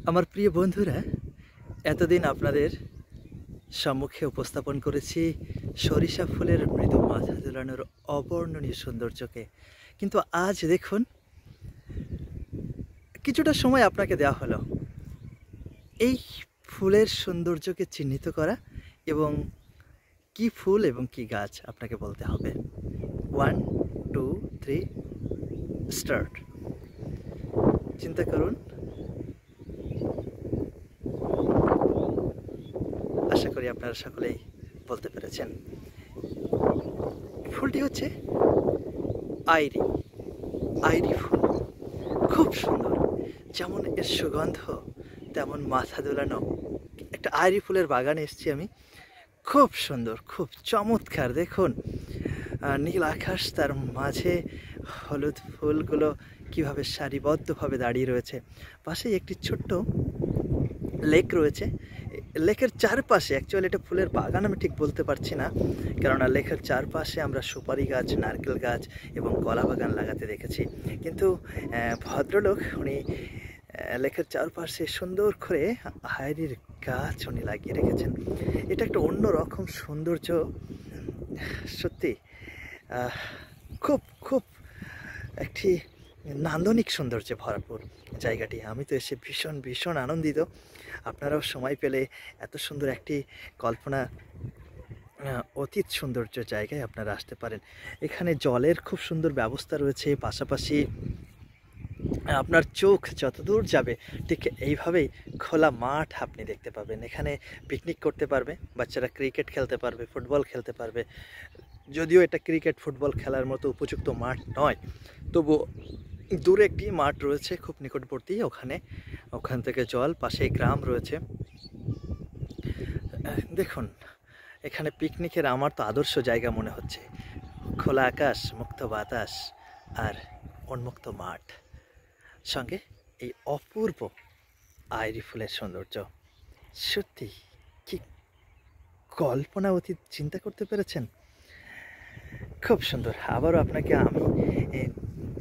আমার প্রিয় বন্ধুরা, এতদিন আপনাদের সম্মুখে উপস্থাপন করেছি সরিষা ফুলের মৃদু মাথা দোলানোর অবর্ণনীয় সৌন্দর্যকে। কিন্তু আজ দেখুন, কিছুটা সময় আপনাকে দেওয়া হলো এই ফুলের সৌন্দর্যকে চিহ্নিত করা এবং কি ফুল এবং কি গাছ আপনাকে বলতে হবে। 1 2 3 স্টার্ট। চিন্তা করুন। আশা করি আপনারা সকলেই বলতে পেরেছেন। ফুলটি হচ্ছে আইরি। আইরি ফুল খুব সুন্দর, যেমন এর সুগন্ধ তেমন মাথা দোলানো। একটা আইরি ফুলের বাগানে এসেছি আমি। খুব সুন্দর, খুব চমৎকার। দেখুন, নীল আকাশ, তার মাঝে হলুদ ফুলগুলো কিভাবে সারিবদ্ধভাবে দাঁড়িয়ে রয়েছে। পাশেই একটি ছোট্ট লেক রয়েছে। লেকের চারপাশে, অ্যাকচুয়ালি এটা ফুলের বাগান আমি ঠিক বলতে পারছি না, কেননা লেকের চারপাশে আমরা সুপারি গাছ, নারকেল গাছ এবং কলা বাগান লাগাতে দেখেছি। কিন্তু ভদ্রলোক উনি লেকের চারপাশে সুন্দর করে আইরির গাছ উনি লাগিয়ে রেখেছেন। এটা একটা অন্য রকম সৌন্দর্য। সত্যি খুব খুব একটি নান্দনিক সৌন্দর্যে ভরপুর জায়গাটি। আমি তো এসে ভীষণ ভীষণ আনন্দিত। আপনারাও সময় পেলে এত সুন্দর একটি কল্পনা অতীত সৌন্দর্য জায়গায় আপনারা আসতে পারেন। এখানে জলের খুব সুন্দর ব্যবস্থা রয়েছে। পাশাপাশি আপনার চোখ যতদূর যাবে ঠিক এইভাবেই খোলা মাঠ আপনি দেখতে পাবেন। এখানে পিকনিক করতে পারবে, বাচ্চারা ক্রিকেট খেলতে পারবে, ফুটবল খেলতে পারবে। যদিও এটা ক্রিকেট ফুটবল খেলার মতো উপযুক্ত মাঠ নয়, তবু দূরে একটি মাঠ রয়েছে খুব নিকটবর্তী। ওখান থেকে জল, পাশে গ্রাম রয়েছে। দেখুন, এখানে পিকনিকের আমার তো আদর্শ জায়গা মনে হচ্ছে। খোলা আকাশ, মুক্ত বাতাস আর উন্মুক্ত মাঠ, সঙ্গে এই অপূর্ব আইরি ফুলের সৌন্দর্য। সত্যি কি কল্পনা অতীত চিন্তা করতে পেরেছেন? খুব সুন্দর। আবারও আপনাকে আমি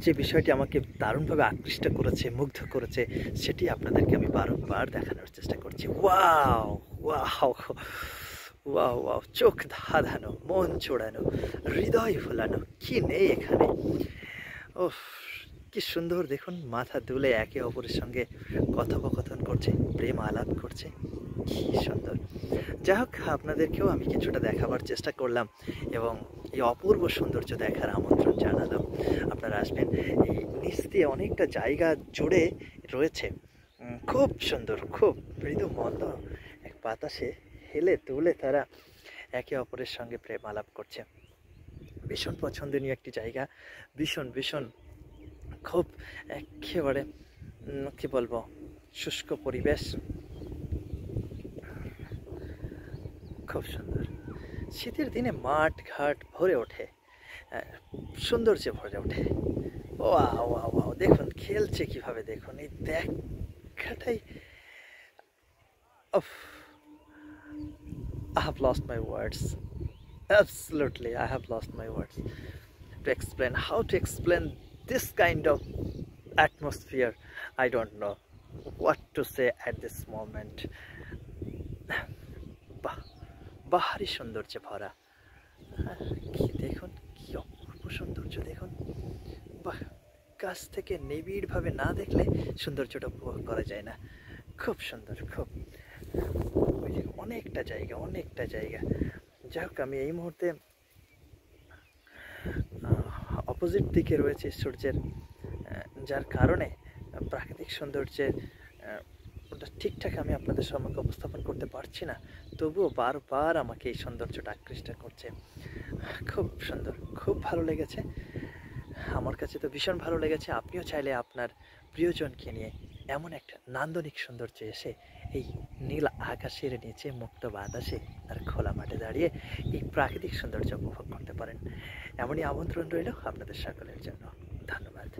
যে বিষয়টি আমাকে দারুণভাবে আকৃষ্ট করেছে, মুগ্ধ করেছে, সেটি আপনাদেরকে আমি বারংবার দেখানোর চেষ্টা করছি। Wow wow wow wow! চোখ ধাঁধানো, মন চোড়ানো, হৃদয় ফোলানো, কি নেই এখানে। ওফ, কি সুন্দর! দেখুন, মাথা দুলে একে অপরের সঙ্গে কথোপকথন করছে, প্রেম আলাপ করছে। কি সুন্দর! যাই হোক, আপনাদেরকেও আমি কিছুটা দেখাবার চেষ্টা করলাম এবং এই অপূর্ব সৌন্দর্য দেখার আমন্ত্রণ জানালাম। আপনারা আসবেন। এই নিচ দিয়ে অনেকটা জায়গা জুড়ে রয়েছে। খুব সুন্দর, খুব মৃদু মন্দ এক বাতাসে হেলে দুলে তারা একে অপরের সঙ্গে প্রেম আলাপ করছে। ভীষণ পছন্দনীয় একটি জায়গা। ভীষণ ভীষণ খুব একেবারে কি বলবো, শুষ্ক পরিবেশ। খুব সুন্দর। শীতের দিনে মাঠ ঘাট ভরে ওঠে, সৌন্দর্যে ভরে ওঠে। Wow wow wow! দেখুন খেলছে কিভাবে, দেখুন এই দেখাটাই। I have lost my words. Absolutely, I have lost my words to explain. How to explain this kind of atmosphere? I don't know what to say at this moment. বাহারি সৌন্দর্যে ভরা। কি দেখুন, কি অপূর্ব সৌন্দর্য! দেখুন, বাহ! কাছ থেকে নিবিড়ভাবে না দেখলে সৌন্দর্যটা উপভোগ করা যায় না। খুব সুন্দর, খুব। ওই যে অনেকটা জায়গা, অনেকটা জায়গা। যাই হোক, আমি এই মুহূর্তে অপোজিট দিকে রয়েছে সূর্যের, যার কারণে প্রাকৃতিক সৌন্দর্যের ওটা ঠিকঠাক আমি আপনাদের সম্মুখে উপস্থাপন করতে পারছি না। তবুও বারবার আমাকে এই সৌন্দর্যটা আকৃষ্ট করছে। খুব সুন্দর, খুব ভালো লেগেছে। আমার কাছে তো ভীষণ ভালো লেগেছে। আপনিও চাইলে আপনার প্রিয়জনকে নিয়ে এমন একটা নান্দনিক সৌন্দর্যে এসে এই নীল আকাশের নিচে মুক্ত বাতাসে আর খোলা মাঠে দাঁড়িয়ে এই প্রাকৃতিক সৌন্দর্য উপভোগ করতে পারেন। এমনই আমন্ত্রণ রইল আপনাদের সকলের জন্য। ধন্যবাদ।